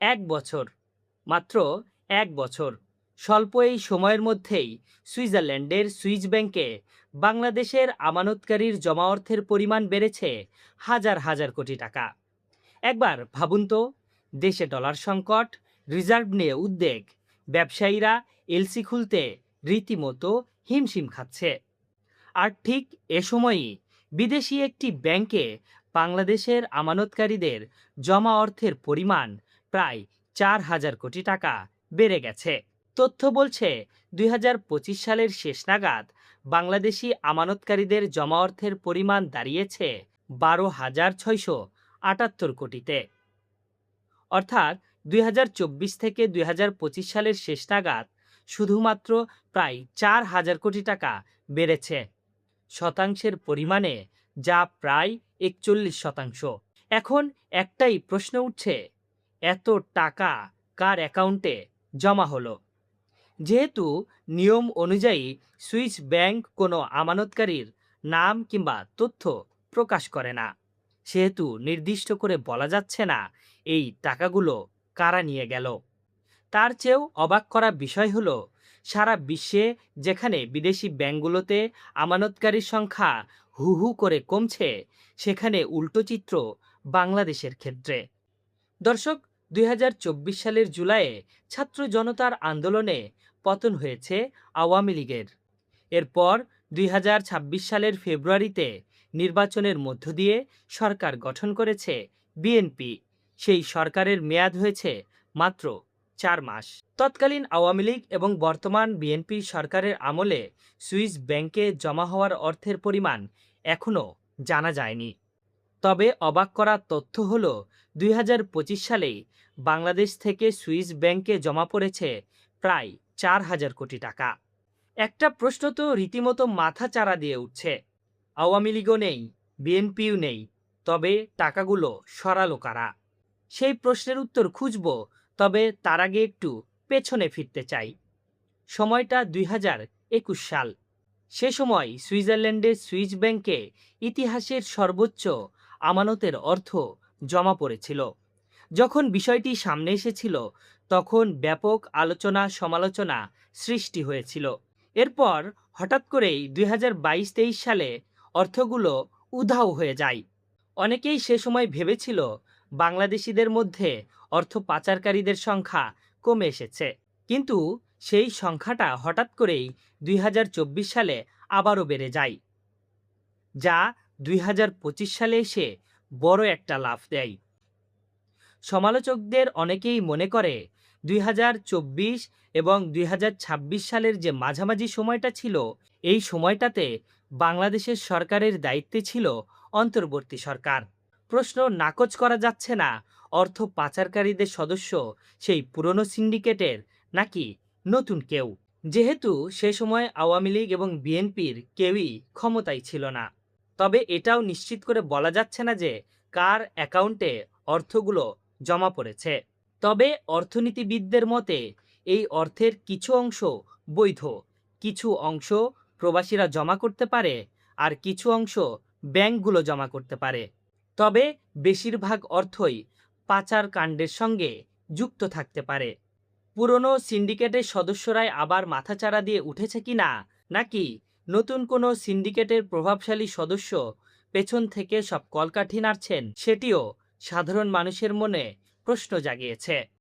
1 বছর, মাত্র 1 বছর। স্বল্প এই সময়ের মধ্যেই সুইজারল্যান্ডের সুইস ব্যাংকে বাংলাদেশের আমানতকারীর জমা অর্থের পরিমাণ বেড়েছে হাজার হাজার কোটি টাকা। একবার ভাবুন তো, দেশে ডলার সংকট, রিজার্ভ নিয়ে উদ্বেগ, ব্যবসায়ীরা এলসি খুলতে রীতিমতো হিমশিম খাচ্ছে। আর ঠিক এ সময়ই বিদেশি একটি ব্যাংকে বাংলাদেশের আমানতকারীদের জমা অর্থের পরিমাণ প্রায় 4,000 কোটি টাকা বেড়ে গেছে। তথ্য বলছে 2025 সালের শেষ নাগাদ বাংলাদেশি আমানতকারীদের জমা অর্থের পরিমাণ দাঁড়িয়েছে 12,678 কোটিতে। অর্থাৎ 2024 থেকে 2025 সালের শেষ নাগাদ শুধুমাত্র প্রায় 4,000 কোটি টাকা বেড়েছে, শতাংশের পরিমাণে যা প্রায় 41%। এখন একটাই প্রশ্ন উঠছে, এত টাকা কার অ্যাকাউন্টে জমা হলো? যেহেতু নিয়ম অনুযায়ী সুইস ব্যাংক কোনো আমানতকারীর নাম কিংবা তথ্য প্রকাশ করে না, সেহেতু নির্দিষ্ট করে বলা যাচ্ছে না এই টাকাগুলো কারা নিয়ে গেল। তার চেয়েও অবাক করা বিষয় হলো, সারা বিশ্বে যেখানে বিদেশি ব্যাংকগুলোতে আমানতকারীর সংখ্যা হু হু করে কমছে, সেখানে উল্টো চিত্র বাংলাদেশের ক্ষেত্রে। দর্শক, 2024 সালের জুলাইয়ে ছাত্র জনতার আন্দোলনে পতন হয়েছে আওয়ামী লীগের। এরপর 2026 সালের ফেব্রুয়ারিতে নির্বাচনের মধ্য দিয়ে সরকার গঠন করেছে বিএনপি। সেই সরকারের মেয়াদ হয়েছে মাত্র 4 মাস। তৎকালীন আওয়ামী লীগ এবং বর্তমান বিএনপি সরকারের আমলে সুইস ব্যাংকে জমা হওয়ার অর্থের পরিমাণ এখনও জানা যায়নি। তবে অবাক করা তথ্য হল, 2025 সালে বাংলাদেশ থেকে সুইস ব্যাংকে জমা পড়েছে প্রায় 4,000 কোটি টাকা। একটা প্রশ্ন তো রীতিমতো মাথা চাড়া দিয়ে উঠছে, আওয়ামী লীগও নেই, বিএনপিও নেই, তবে টাকাগুলো সরালো কারা? সেই প্রশ্নের উত্তর খুঁজব, তবে তার আগে একটু পেছনে ফিরতে চাই। সময়টা 2021 সাল। সে সময় সুইজারল্যান্ডের সুইস ব্যাংকে ইতিহাসের সর্বোচ্চ আমানতের অর্থ জমা পড়েছিল। যখন বিষয়টি সামনে এসেছিল, তখন ব্যাপক আলোচনা সমালোচনা সৃষ্টি হয়েছিল। এরপর হঠাৎ করেই 2022-23 সালে অর্থগুলো উধাও হয়ে যায়। অনেকেই সে সময় ভেবেছিল বাংলাদেশিদের মধ্যে অর্থ পাচারকারীদের সংখ্যা কমে এসেছে, কিন্তু সেই সংখ্যাটা হঠাৎ করেই 2024 সালে আবারও বেড়ে যায়, যা 2025 সালে এসে বড় একটা লাফ দেয়। সমালোচকদের অনেকেই মনে করে 2024 এবং 2026 সালের যে মাঝামাঝি সময়টা ছিল, এই সময়টাতে বাংলাদেশের সরকারের দায়িত্বে ছিল অন্তর্বর্তী সরকার। প্রশ্ন নাকচ করা যাচ্ছে না, অর্থ পাচারকারীদের সদস্য সেই পুরনো সিন্ডিকেটের নাকি নতুন কেউ? যেহেতু সে সময় আওয়ামী লীগ এবং বিএনপির কেউই ক্ষমতায় ছিল না, তবে এটাও নিশ্চিত করে বলা যাচ্ছে না যে কার অ্যাকাউন্টে অর্থগুলো জমা পড়েছে। তবে অর্থনীতিবিদদের মতে এই অর্থের কিছু অংশ বৈধ, কিছু অংশ প্রবাসীরা জমা করতে পারে, আর কিছু অংশ ব্যাংকগুলো জমা করতে পারে। তবে বেশিরভাগ অর্থই পাচার কাণ্ডের সঙ্গে যুক্ত থাকতে পারে। পুরনো সিন্ডিকেটের সদস্যরাই আবার মাথাচাড়া দিয়ে উঠেছে কিনা, নাকি নতুন কোনো সিন্ডিকেটের প্রভাবশালী সদস্য পেছন থেকে সব কলকাঠি নাড়ছেন, সেটিও সাধারণ মানুষের মনে প্রশ্ন জাগিয়েছে।